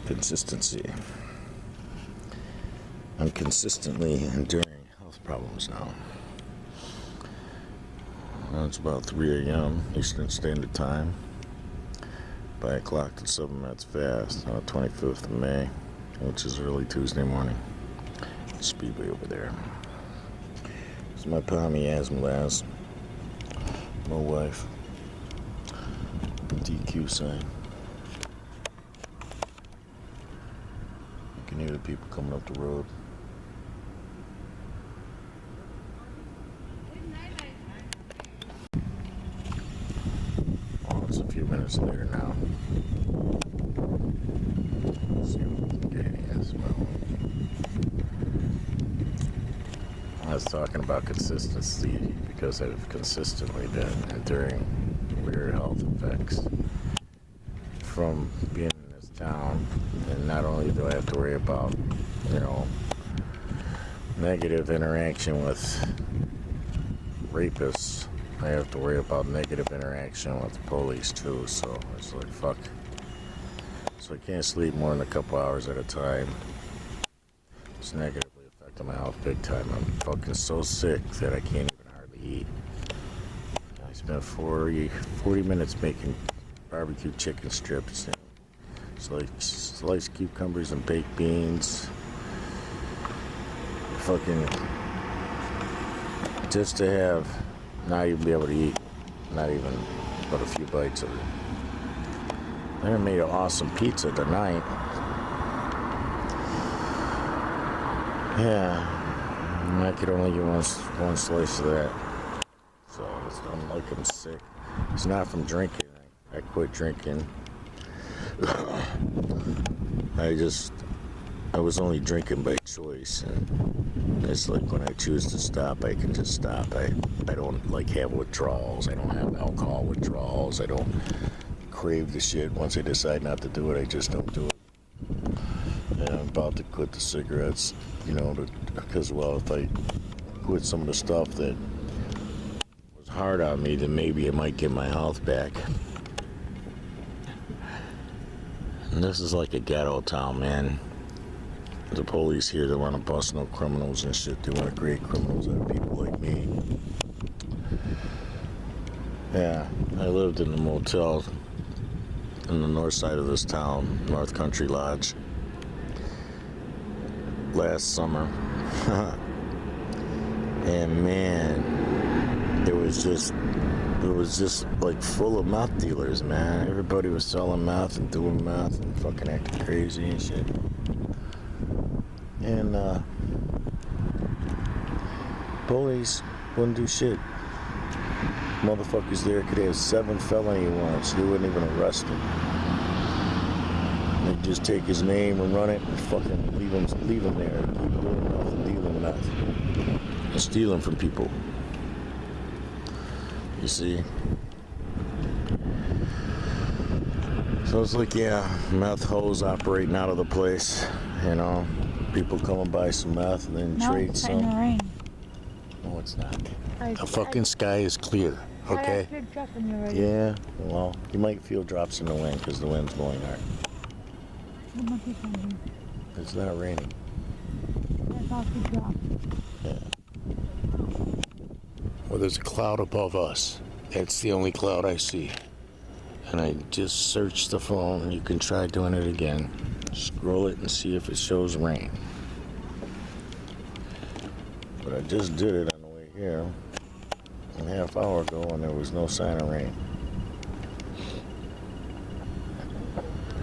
Consistency. I'm consistently enduring health problems now. It's about 3 a.m. Eastern Standard Time. By a clock to 7 minutes fast on the 25th of May, which is early Tuesday morning. Speedway over there. It's my Pommy Asmlaz. My wife. DQ sign. You can hear the people coming up the road. Oh, it's a few minutes later now. Let's see what we can get any as well. I was talking about consistency because I've consistently been enduring weird health effects from being in this town. And not only do I have to worry about, negative interaction with rapists, I have to worry about negative interaction with the police too. So it's like, fuck. So I can't sleep more than a couple hours at a time. It's negatively affecting my health big time. I'm fucking so sick that I can't even hardly eat. I spent 40 minutes making barbecue chicken strips and sliced cucumbers and baked beans. Fucking just to have not even be able to eat, not even but a few bites of it. Then I made an awesome pizza tonight. Yeah, and I could only get one slice of that. So I'm like I'm sick. It's not from drinking. I quit drinking. I was only drinking by choice, and it's like when I choose to stop, I can just stop. I don't like have withdrawals. I don't have alcohol withdrawals. I don't crave the shit. Once I decide not to do it, I just don't do it. And I'm about to quit the cigarettes, because, if I quit some of the stuff that was hard on me, then maybe I might get my health back. And this is like a ghetto town, man. The police here, they want to bust no criminals and shit. They want to create criminals out of people like me. Yeah, I lived in a motel in the north side of this town, North Country Lodge, last summer. And man, it was just like full of meth dealers, man. Everybody was selling meth and doing meth and fucking acting crazy and shit. And police wouldn't do shit. Motherfuckers there could have 7 felony warrants. They wouldn't even arrest him. They'd just take his name and run it and fucking leave him there. Keep doing nothing, dealing meth. And stealing from people. You see? So it's like, meth hoes operating out of the place, People come and buy some meth and then trade some. It's rain. No, it's not. The fucking sky is clear, okay? Yeah, well, you might feel drops in the wind because the wind's blowing hard. It's not raining. Yeah. Well, there's a cloud above us. That's the only cloud I see. And I just searched the phone. You can try doing it again. Scroll it and see if it shows rain. But I just did it on the way here a half hour ago and there was no sign of rain.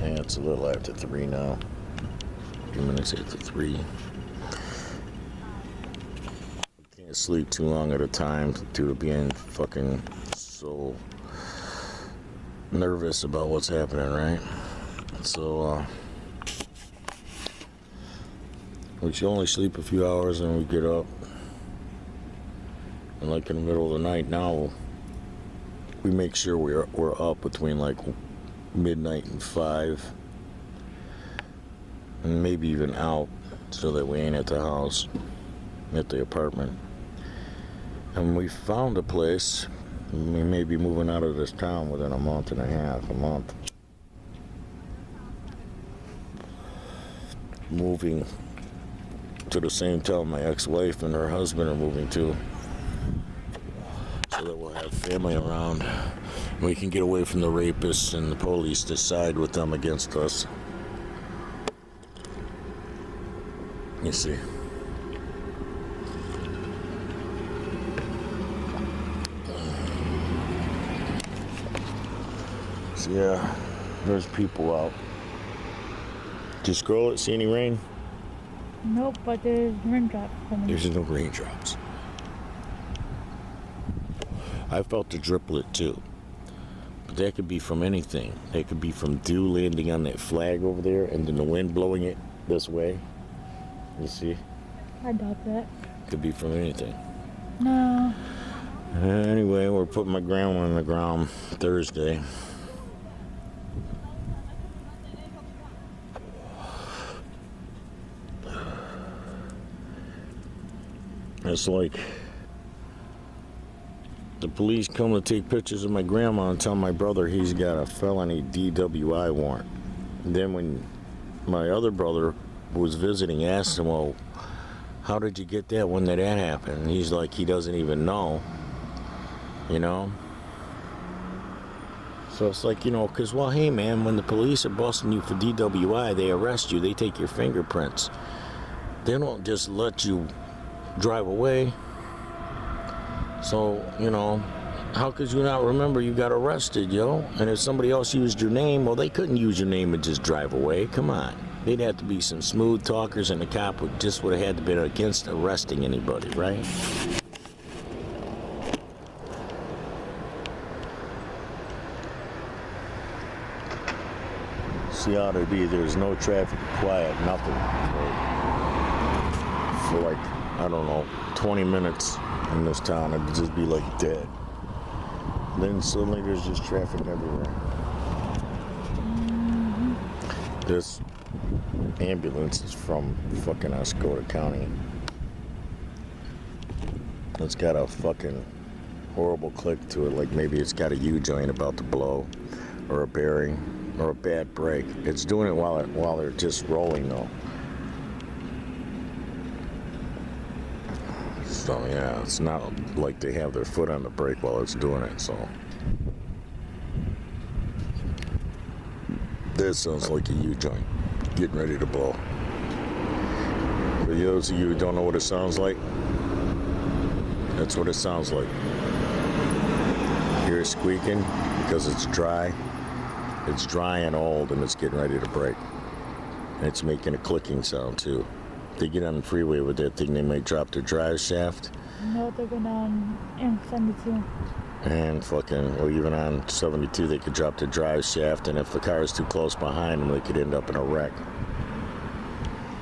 And it's a little after 3 now. A few minutes after 3. Can't sleep too long at a time due to being fucking so nervous about what's happening, right? So, we should only sleep a few hours and we get up. And like in the middle of the night now, we make sure we're up between like midnight and 5. And maybe even out so that we ain't at the house, at the apartment. And we found a place. We may be moving out of this town within a month and a half, a month. moving to the same town my ex-wife and her husband are moving to, so that we'll have family around. We can get away from the rapists and the police to side with them against us. You see. So yeah, there's people out. Did you scroll it? See any rain? Nope, but there's raindrops coming. There's no raindrops. I felt the driplet too. But that could be from anything. That could be from dew landing on that flag over there and then the wind blowing it this way. You see? I doubt that. Could be from anything. No. Anyway, we're putting my grandma on the ground Thursday. It's like the police come to take pictures of my grandma and tell my brother he's got a felony DWI warrant. And then when my other brother who was visiting asked him, well, how did you get that when that happened? And he's like, he doesn't even know, you know? So it's like, you know, because, well, hey, man, when the police are busting you for DWI, they arrest you, they take your fingerprints. They don't just let you drive away. So, you know, how could you not remember you got arrested, yo? And if somebody else used your name, well, they couldn't use your name and just drive away. Come on. They'd have to be some smooth talkers, and the cop would have had to be against arresting anybody, right? See how to be, there's no traffic, quiet, nothing. For like, I don't know, 20 minutes in this town, it'd just be like dead. Then suddenly there's just traffic everywhere. This ambulance is from fucking Oscoda County. It's got a fucking horrible click to it, like maybe it's got a U-joint about to blow, or a bearing, or a bad brake. It's doing it while they're just rolling though. So yeah, it's not like they have their foot on the brake while it's doing it, so. That sounds like a U-joint, getting ready to blow. For those of you who don't know what it sounds like, that's what it sounds like. Hear it squeaking because it's dry. It's dry and old and it's getting ready to break. And it's making a clicking sound too. They get on the freeway with that thing, they might drop their drive shaft. No, they're going on M72. And fucking, well, even on 72, they could drop their drive shaft, and if the car is too close behind them, they could end up in a wreck.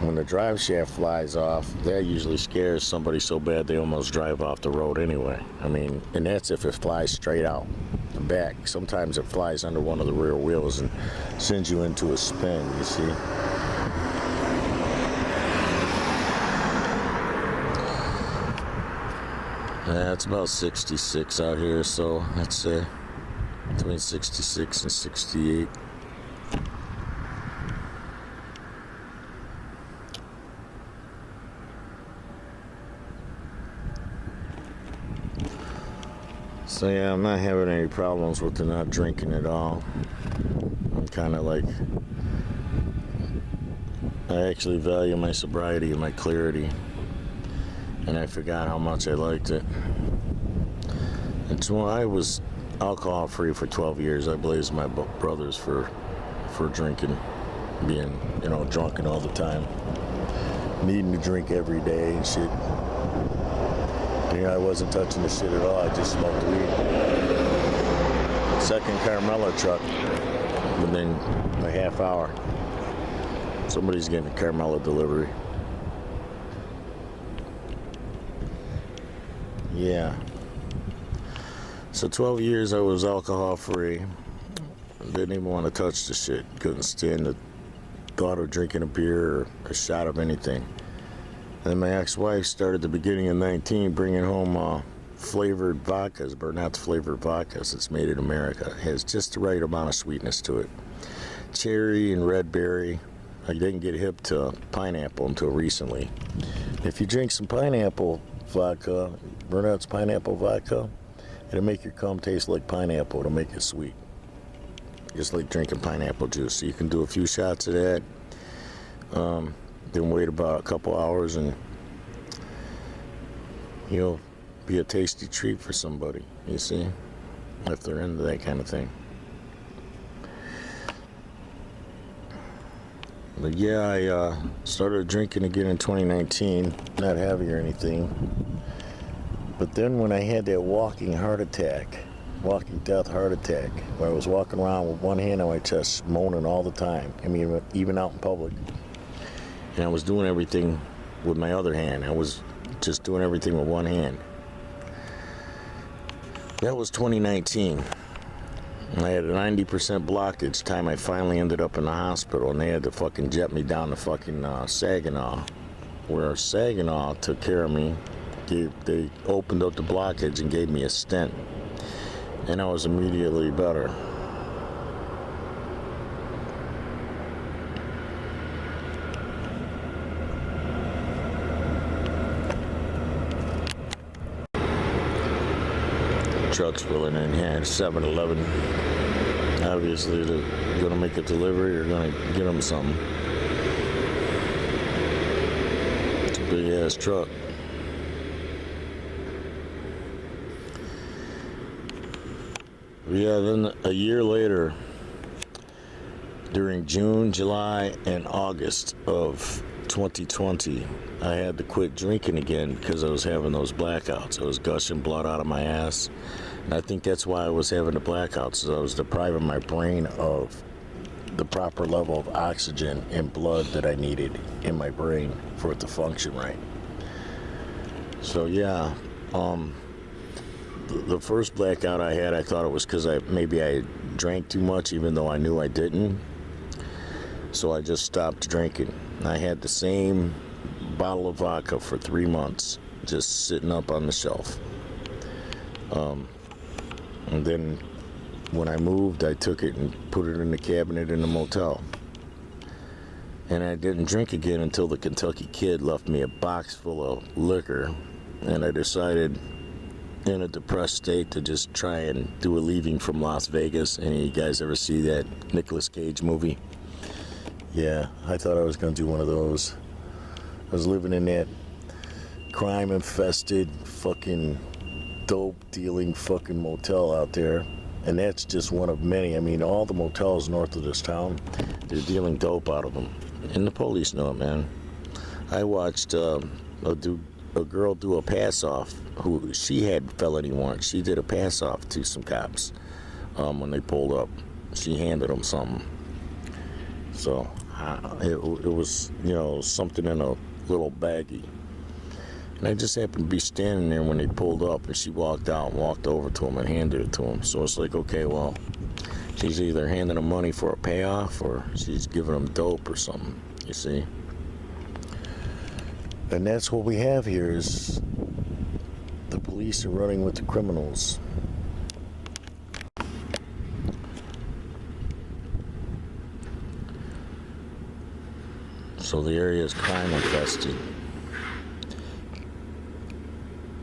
When the drive shaft flies off, that usually scares somebody so bad they almost drive off the road anyway. I mean, and that's if it flies straight out the back. Sometimes it flies under one of the rear wheels and sends you into a spin, you see? Yeah, it's about 66 out here, so I'd say between 66 and 68. So yeah, I'm not having any problems with the not drinking at all. I'm kind of like, I actually value my sobriety and my clarity. And I forgot how much I liked it. And I was alcohol free for 12 years. I blazed my brothers for drinking, being, you know, drunken all the time, needing to drink every day and shit. You know, I wasn't touching the shit at all. I just smoked weed. Second Carmela truck within a half hour. Somebody's getting a Carmela delivery. Yeah. So 12 years I was alcohol free. Didn't even want to touch the shit. Couldn't stand the thought of drinking a beer or a shot of anything. And then my ex-wife started the beginning of 19 bringing home flavored vodkas, Burnett flavored vodkas. It's made in America. It has just the right amount of sweetness to it. Cherry and red berry. I didn't get hip to pineapple until recently. If you drink some pineapple vodka, Burnett's pineapple vodka, it'll make your cum taste like pineapple. It'll make it sweet. Just like drinking pineapple juice. So you can do a few shots of that. Then wait about a couple hours and you'll be a tasty treat for somebody, you see, if they're into that kind of thing. But yeah, I started drinking again in 2019, not heavy or anything. But then when I had that walking death heart attack, where I was walking around with one hand on my chest, moaning all the time, I mean, even out in public. And I was doing everything with my other hand. I was just doing everything with one hand. That was 2019. I had a 90% blockage time I finally ended up in the hospital, and they had to fucking jet me down to fucking Saginaw, where Saginaw took care of me. They opened up the blockage and gave me a stent, and I was immediately better. Trucks pulling in here, 7-Eleven. Obviously, they're gonna make a delivery or gonna get them something. It's a big ass truck. Yeah, then a year later, during June, July, and August of 2020, I had to quit drinking again because I was having those blackouts. I was gushing blood out of my ass. And I think that's why I was having the blackouts, so I was depriving my brain of the proper level of oxygen and blood that I needed in my brain for it to function right. So yeah, the first blackout I had, I thought it was because maybe I drank too much, even though I knew I didn't. So I just stopped drinking. I had the same bottle of vodka for 3 months, just sitting up on the shelf. And then when I moved, I took it and put it in the cabinet in the motel. And I didn't drink again until the Kentucky Kid left me a box full of liquor. And I decided, in a depressed state, to just try and do a Leaving from Las Vegas. Any of you guys ever see that Nicolas Cage movie? Yeah, I thought I was going to do one of those. I was living in that crime-infested, fucking dope-dealing fucking motel out there. And that's just one of many. I mean, all the motels north of this town, they're dealing dope out of them. And the police know it, man. I watched a girl do a pass-off. She had felony warrants. She did a pass-off to some cops when they pulled up. She handed them something. So it was, something in a little baggie. And I just happened to be standing there when they pulled up, and she walked out and walked over to him and handed it to him. So it's like, okay, well, she's either handing him money for a payoff or she's giving him dope or something, you see. And that's what we have here is the police are running with the criminals. So the area is crime infested.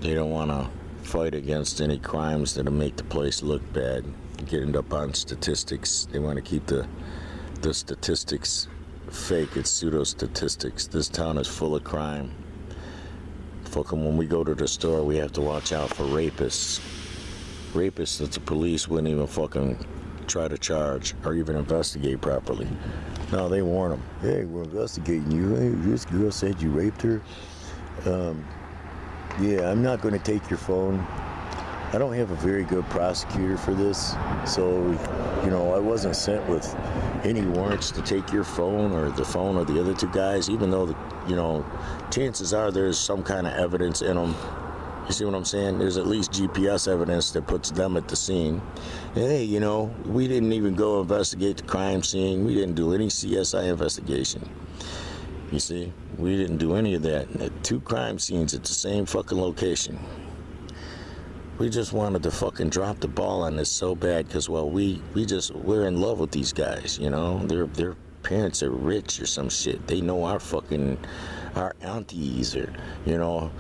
They don't want to fight against any crimes that'll make the place look bad, getting up on statistics. They want to keep the statistics fake. It's pseudo statistics. This town is full of crime. Fucking when we go to the store, we have to watch out for rapists. Rapists that the police wouldn't even fucking try to charge or even investigate properly. No, they warn them. Hey, we're investigating you. Hey, this girl said you raped her. Yeah, I'm not going to take your phone. I don't have a very good prosecutor for this, so, I wasn't sent with any warrants to take your phone or the phone of the other two guys, even though, chances are there's some kind of evidence in them. You see what I'm saying? There's at least GPS evidence that puts them at the scene. And hey, we didn't even go investigate the crime scene. We didn't do any CSI investigation. You see, we didn't do any of that. 2 crime scenes at the same fucking location. We just wanted to fucking drop the ball on this so bad because, well, we're in love with these guys, They're parents are rich or some shit. They know our aunties, or, you know,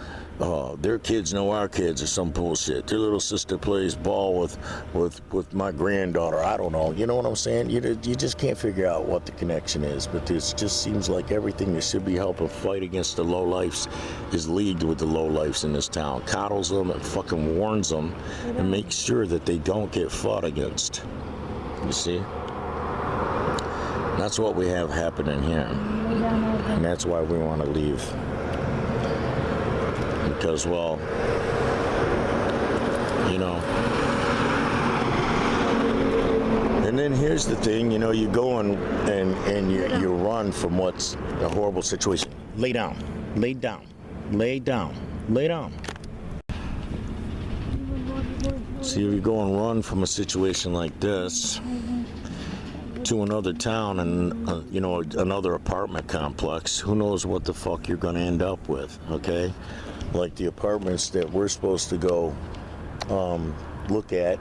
their kids know our kids or some bullshit. Their little sister plays ball with my granddaughter. I don't know. You know what I'm saying? You just can't figure out what the connection is. But this just seems like everything that should be helping fight against the lowlifes is leagued with the lowlifes in this town. Coddles them and fucking warns them and makes sure that they don't get fought against. You see? That's what we have happening here. And that's why we want to leave. Because, well, you know. And then here's the thing, you know, you go and you run from what's a horrible situation. Lay down, lay down, lay down, lay down. See, if you go and run from a situation like this to another town and, you know, another apartment complex, who knows what the fuck you're going to end up with, okay? Like the apartments that we're supposed to go look at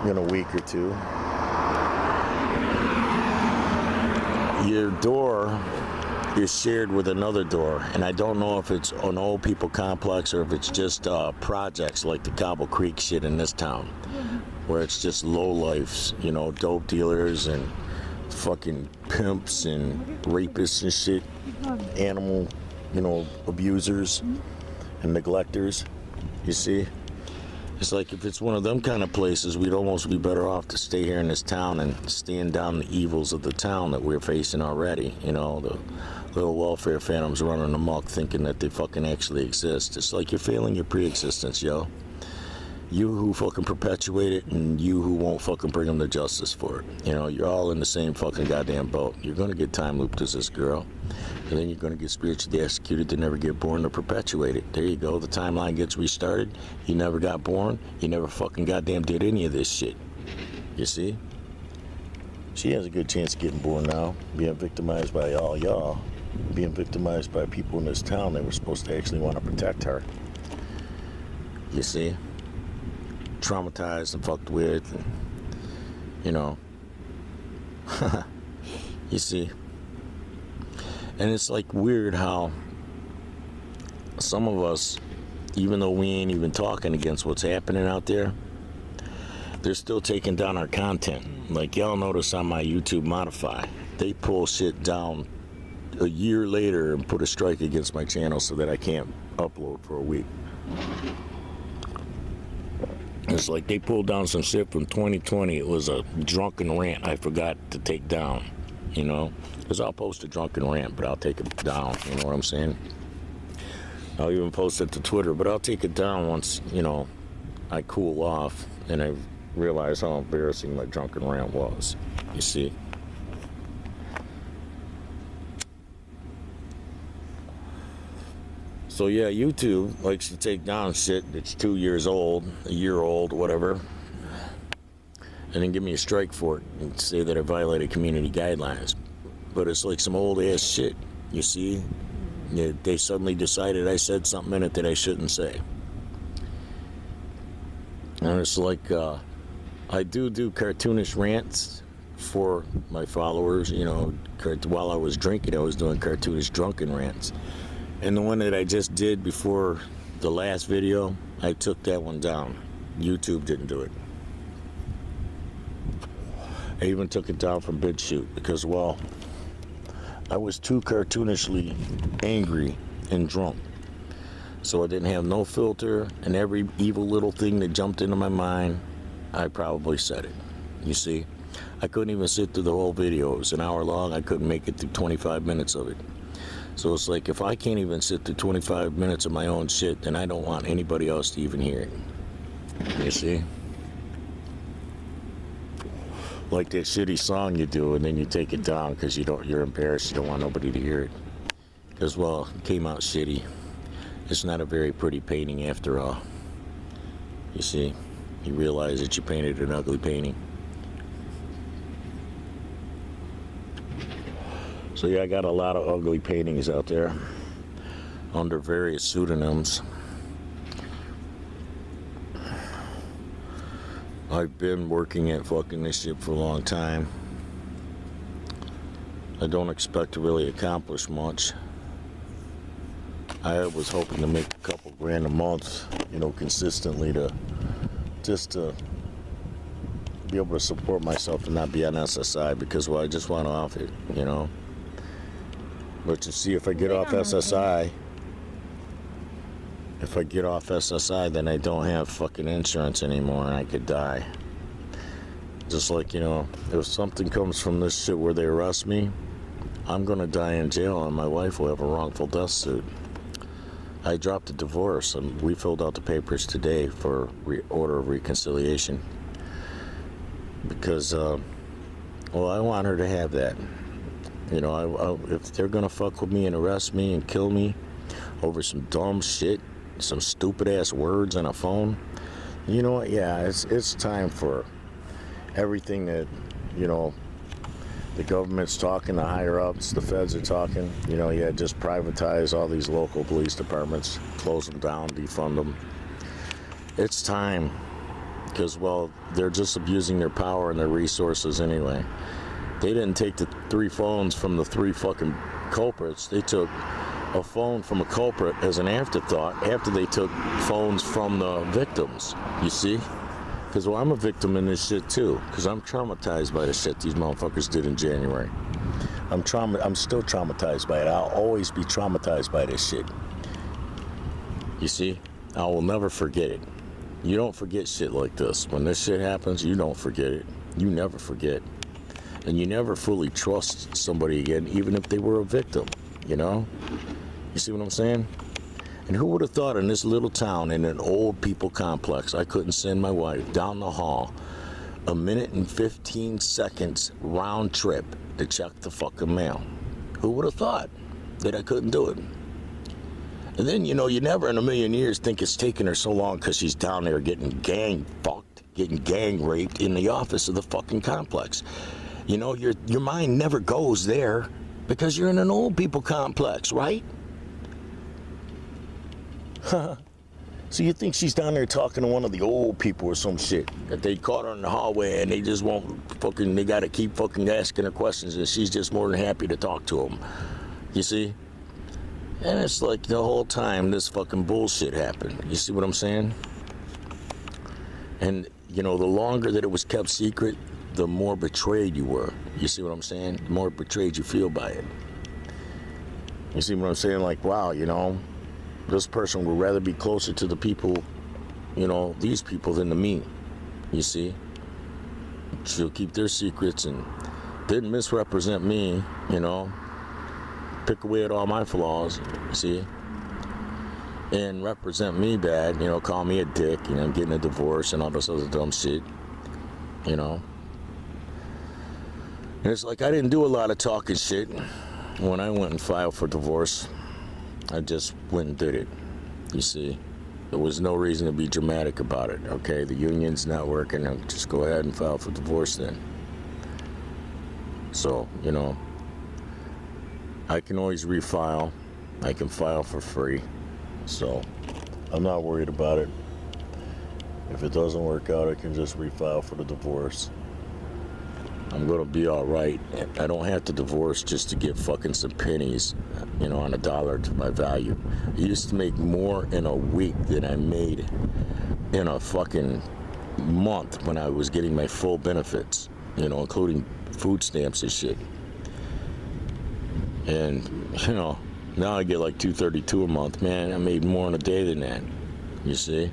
in a week or two. Your door is shared with another door, and I don't know if it's an old people complex or if it's just projects like the Cobble Creek shit in this town, where it's just lowlifes, you know, dope dealers and fucking pimps and rapists and shit, animal, you know, abusers and neglectors. You see? It's like if it's one of them kind of places, we'd almost be better off to stay here in this town and stand down the evils of the town that we're facing already. You know, the little welfare phantoms running amok thinking that they fucking actually exist. It's like you're failing your pre-existence, yo. You who fucking perpetuate it and you who won't fucking bring them to justice for it. You know, you're all in the same fucking goddamn boat. You're going to get time looped as this girl. And then you're going to get spiritually executed to never get born to perpetuate it. There you go. The timeline gets restarted. You never got born. You never fucking goddamn did any of this shit. You see? She has a good chance of getting born now. Being victimized by all y'all. Being victimized by people in this town that were supposed to actually want to protect her. You see? Traumatized and fucked with, and, you know. You see? And it's like weird how some of us, even though we ain't even talking against what's happening out there, they're still taking down our content. Like y'all notice on my YouTube Motuphi, they pull shit down a year later and put a strike against my channel so that I can't upload for a week. It's like they pulled down some shit from 2020. It was a drunken rant I forgot to take down, you know? Because I'll post a drunken rant, but I'll take it down, you know what I'm saying? I'll even post it to Twitter, but I'll take it down once, you know, I cool off and I realize how embarrassing my drunken rant was, you see? So yeah, YouTube likes to take down shit that's 2 years old, a year old, whatever, and then give me a strike for it and say that I violated community guidelines. But it's like some old ass shit, you see? They suddenly decided I said something in it that I shouldn't say. And it's like, I do cartoonish rants for my followers, you know. While I was drinking, I was doing cartoonish drunken rants. And the one that I just did before the last video, I took that one down. YouTube didn't do it. I even took it down from BitChute because, well, I was too cartoonishly angry and drunk. So I didn't have no filter, and every evil little thing that jumped into my mind, I probably said it. You see? I couldn't even sit through the whole video. It was an hour long. I couldn't make it through 25 minutes of it. So it's like, if I can't even sit through 25 minutes of my own shit, then I don't want anybody else to even hear it. You see? Like that shitty song you do, and then you take it down because you're embarrassed. You don't want nobody to hear it. Because, well, it came out shitty. It's not a very pretty painting after all. You see? You realize that you painted an ugly painting. So yeah, I got a lot of ugly paintings out there under various pseudonyms. I've been working at fucking this shit for a long time. I don't expect to really accomplish much. I was hoping to make a couple grand a month, consistently to be able to support myself and not be on SSI because, well, I just want off it, But you see, if I get off SSI, then I don't have fucking insurance anymore and I could die. Just like, if something comes from this shit where they arrest me, I'm gonna die in jail and my wife will have a wrongful death suit. I dropped a divorce and we filled out the papers today for order of reconciliation because, I want her to have that. If they're gonna fuck with me and arrest me and kill me over some dumb shit, some stupid ass words on a phone, you know what? Yeah, it's time for everything that, the government's talking, the higher ups, the feds are talking, just privatize all these local police departments, close them down, defund them. It's time, because, well, they're just abusing their power and their resources anyway. They didn't take the 3 phones from the 3 fucking culprits. They took a phone from a culprit as an afterthought after they took phones from the victims, you see? Because, well, I'm a victim in this shit too. Because I'm traumatized by the shit these motherfuckers did in January. I'm still traumatized by it. I'll always be traumatized by this shit. You see? I will never forget it. You don't forget shit like this. When this shit happens, you don't forget it. You never forget. And you never fully trust somebody again, even if they were a victim, You see what I'm saying? And who would have thought in this little town, in an old people complex, I couldn't send my wife down the hall a minute and 15 seconds round trip to check the fucking mail? Who would have thought that I couldn't do it? And then, you never in a million years think it's taking her so long because she's down there getting gang raped in the office of the fucking complex. Your mind never goes there because you're in an old people complex, right? So you think she's down there talking to one of the old people or some shit that they caught her in the hallway and they just they gotta keep fucking asking her questions and she's just more than happy to talk to them. You see? And it's like the whole time this fucking bullshit happened. You see what I'm saying? And, the longer that it was kept secret, the more betrayed you were. You see what I'm saying? The more betrayed you feel by it. You see what I'm saying? Like, wow, this person would rather be closer to the people, these people than to me. You see? She'll keep their secrets and didn't misrepresent me, pick away at all my flaws, see? And represent me bad, call me a dick, getting a divorce and all this other dumb shit, And it's like I didn't do a lot of talking shit when I went and filed for divorce. I just went and did it, you see. There was no reason to be dramatic about it, okay? The union's not working, I'll just go ahead and file for divorce then. So, I can always refile. I can file for free. So, I'm not worried about it. If it doesn't work out, I can just refile for the divorce. I'm gonna be all right. I don't have to divorce just to get fucking some pennies, on a dollar to my value. I used to make more in a week than I made in a fucking month when I was getting my full benefits, including food stamps and shit. And, now I get like $232 a month. Man, I made more in a day than that, you see?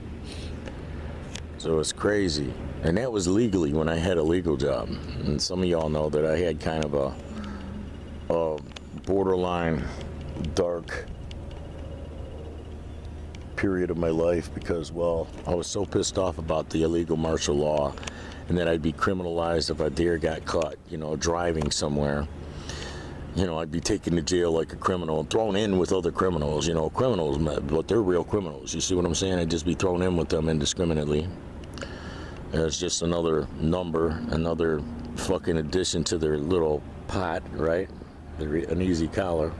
So it's crazy. And that was legally when I had a legal job. And some of y'all know that I had kind of a borderline dark period of my life because, well, I was so pissed off about the illegal martial law and that I'd be criminalized if I got caught, driving somewhere. I'd be taken to jail like a criminal and thrown in with other criminals, criminals, but they're real criminals. You see what I'm saying? I'd just be thrown in with them indiscriminately. It's just another number, another fucking addition to their little pot, right? An easy collar.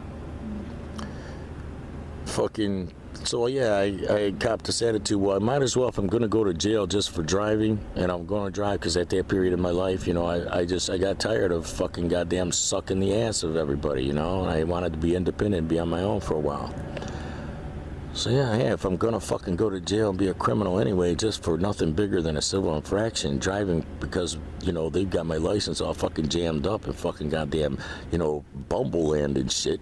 Fucking So yeah, I copped this attitude. Well, I might as well, if I'm going to go to jail just for driving, and I'm going to drive because at that period in my life, you know, I got tired of fucking goddamn sucking the ass of everybody, you know. And I wanted to be independent and be on my own for a while. So yeah, if I'm gonna fucking go to jail and be a criminal anyway, just for nothing bigger than a civil infraction, driving because, you know, they've got my license all fucking jammed up and fucking goddamn, you know, bumbleland and shit,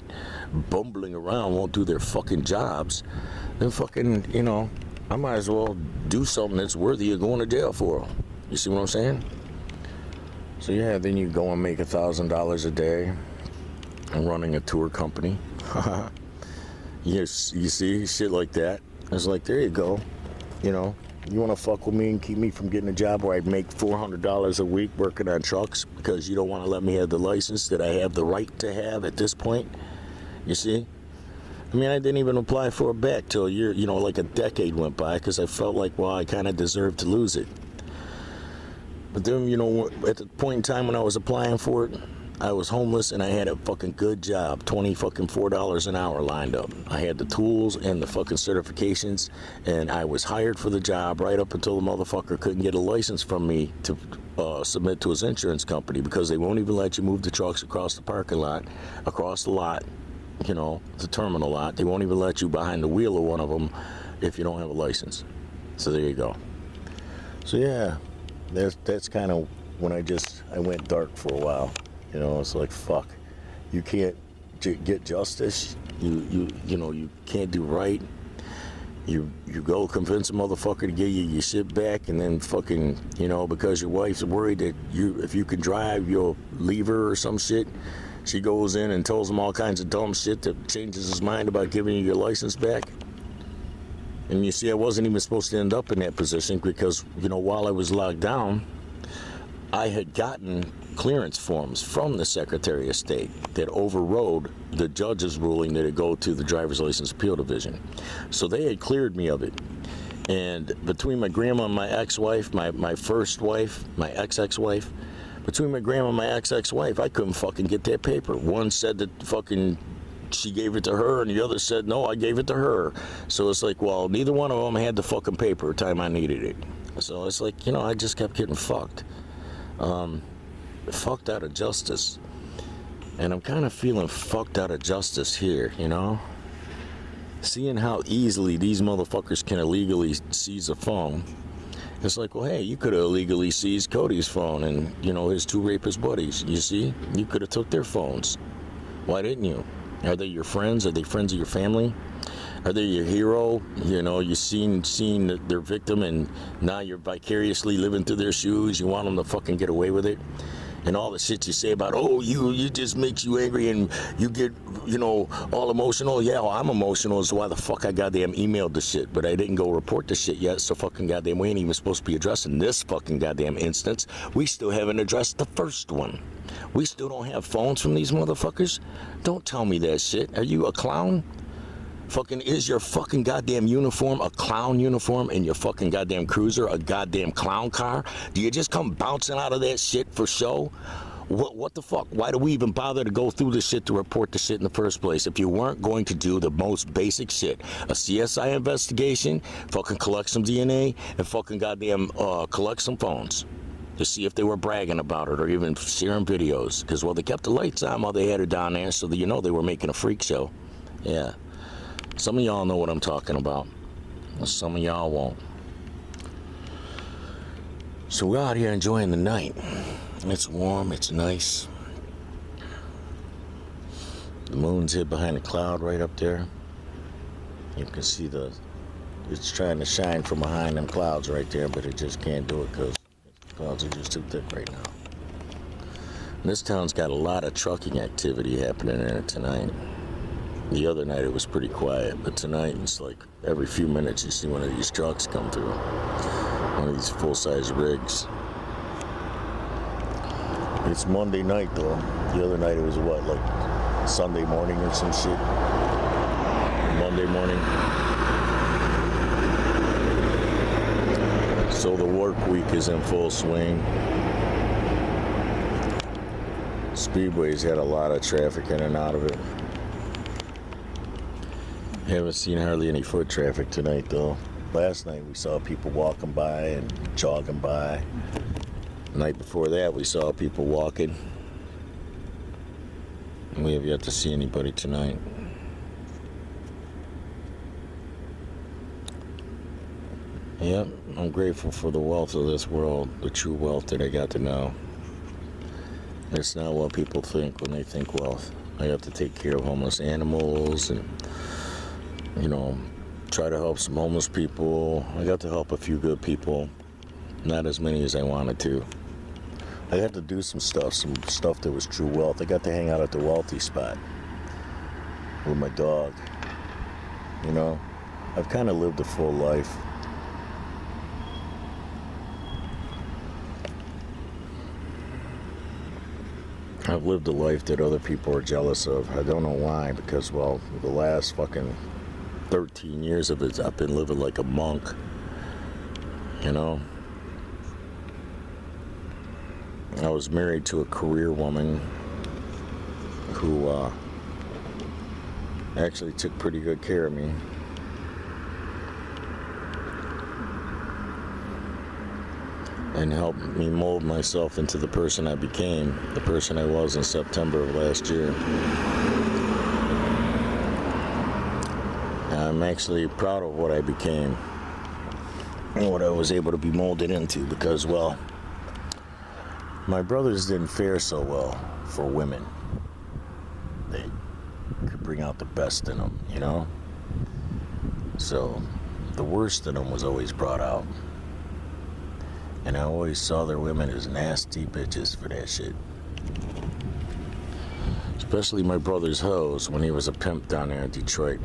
bumbling around, won't do their fucking jobs, then fucking, you know, I might as well do something that's worthy of going to jail for. You see what I'm saying? So yeah, then you go and make $1,000 a day and running a tour company. Yes, you see, shit like that. I was like, there you go. You know, you want to fuck with me and keep me from getting a job where I'd make $400 a week working on trucks because you don't want to let me have the license that I have the right to have at this point. You see? I mean, I didn't even apply for it back till a year, you know, like a decade went by because I felt like, well, I kind of deserved to lose it. But then, you know, at the point in time when I was applying for it, I was homeless and I had a fucking good job, $24 an hour lined up. I had the tools and the fucking certifications, and I was hired for the job right up until the motherfucker couldn't get a license from me to submit to his insurance company because they won't even let you move the trucks across the parking lot, across the lot, you know, the terminal lot. They won't even let you behind the wheel of one of them if you don't have a license. So there you go. So yeah, that's kind of when I went dark for a while. You know, it's like, fuck, you can't get justice. You know, you can't do right. You go convince a motherfucker to give you your shit back, and then fucking, you know, because your wife's worried that if you can drive, you'll leave her or some shit. She goes in and tells him all kinds of dumb shit that changes his mind about giving you your license back. And you see, I wasn't even supposed to end up in that position because, you know, while I was locked down, I had gotten clearance forms from the Secretary of State that overrode the judge's ruling that it go to the Driver's License Appeal Division. So they had cleared me of it. And between my grandma and my ex-wife, my first wife, my ex-ex-wife, between my grandma and my ex-ex-wife, I couldn't fucking get that paper. One said that fucking she gave it to her, and the other said, no, I gave it to her. So it's like, well, neither one of them had the fucking paper time I needed it. So it's like, you know, I just kept getting fucked. Fucked out of justice. And I'm kind of feeling fucked out of justice here, you know? Seeing how easily these motherfuckers can illegally seize a phone. It's like, well, hey, you could have illegally seized Cody's phone and, you know, his two rapist buddies. You see? You could have took their phones. Why didn't you? Are they your friends? Are they friends of your family? Are they your hero? You know, you've seen their victim and now you're vicariously living through their shoes. You want them to fucking get away with it. And all the shit you say about, oh, you just makes you angry and you get, you know, all emotional. Yeah, well, I'm emotional as to why the fuck I goddamn emailed the shit. But I didn't go report the shit yet, so fucking goddamn we ain't even supposed to be addressing this fucking goddamn instance. We still haven't addressed the first one. We still don't have phones from these motherfuckers? Don't tell me that shit. Are you a clown? Fucking, is your fucking goddamn uniform a clown uniform and your fucking goddamn cruiser a goddamn clown car? Do you just come bouncing out of that shit for show? What the fuck? Why do we even bother to go through this shit to report the shit in the first place if you weren't going to do the most basic shit? A CSI investigation, fucking collect some DNA, and fucking goddamn collect some phones to see if they were bragging about it or even sharing videos. Because, well, they kept the lights on while they had it down there, so that, you know, they were making a freak show. Yeah. Some of y'all know what I'm talking about. Some of y'all won't. So we're out here enjoying the night. It's warm, it's nice. The moon's hid behind a cloud right up there. You can see it's trying to shine from behind them clouds right there, but it just can't do it because the clouds are just too thick right now. And this town's got a lot of trucking activity happening in it tonight. The other night it was pretty quiet, but tonight it's like every few minutes you see one of these trucks come through. One of these full-size rigs. It's Monday night though. The other night it was what, like Sunday morning or some shit? Monday morning. So the work week is in full swing. Speedway's had a lot of traffic in and out of it. Haven't seen hardly any foot traffic tonight, though. Last night we saw people walking by and jogging by. The night before that we saw people walking. And we have yet to see anybody tonight. Yep, I'm grateful for the wealth of this world, the true wealth that I got to know. It's not what people think when they think wealth. I have to take care of homeless animals and, try to help some homeless people. I got to help a few good people, not as many as I wanted to. I had to do some stuff that was true wealth. I got to hang out at the wealthy spot with my dog. I've kind of lived a full life. I've lived a life that other people are jealous of. I don't know why, because, the last fucking 13 years of it, I've been living like a monk, I was married to a career woman who actually took pretty good care of me. And helped me mold myself into the person I became, the person I was in September of last year. I'm actually proud of what I became and what I was able to be molded into because, my brothers didn't fare so well for women. They could bring out the best in them, So the worst in them was always brought out. And I always saw their women as nasty bitches for that shit. Especially my brother's hoes when he was a pimp down there in Detroit.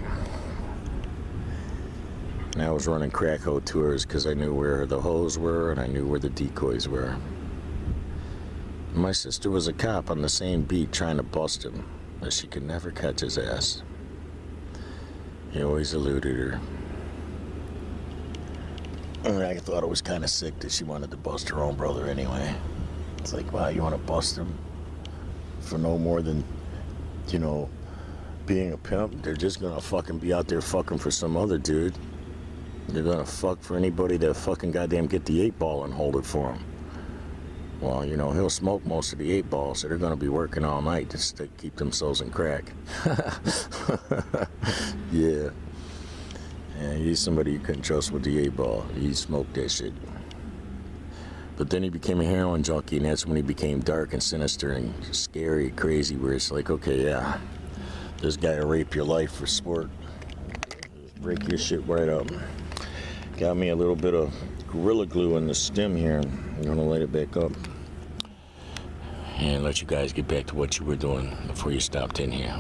And I was running crack hoe tours because I knew where the hoes were and I knew where the decoys were. My sister was a cop on the same beat trying to bust him, but she could never catch his ass. He always eluded her. I thought it was kind of sick that she wanted to bust her own brother anyway. It's like, wow, you want to bust him for no more than, being a pimp? They're just going to fucking be out there fucking for some other dude. They're going to fuck for anybody that fucking goddamn get the 8-ball and hold it for him. Well, he'll smoke most of the 8-balls, so they're going to be working all night just to keep themselves in crack. Yeah. Yeah, he's somebody you couldn't trust with the 8-ball. He smoked that shit. But then he became a heroin junkie, and that's when he became dark and sinister and scary, crazy, where it's like, okay, yeah, this guy will rape your life for sport. Break your shit right up. Got me a little bit of Gorilla Glue in the stem here. I'm going to light it back up and let you guys get back to what you were doing before you stopped in here.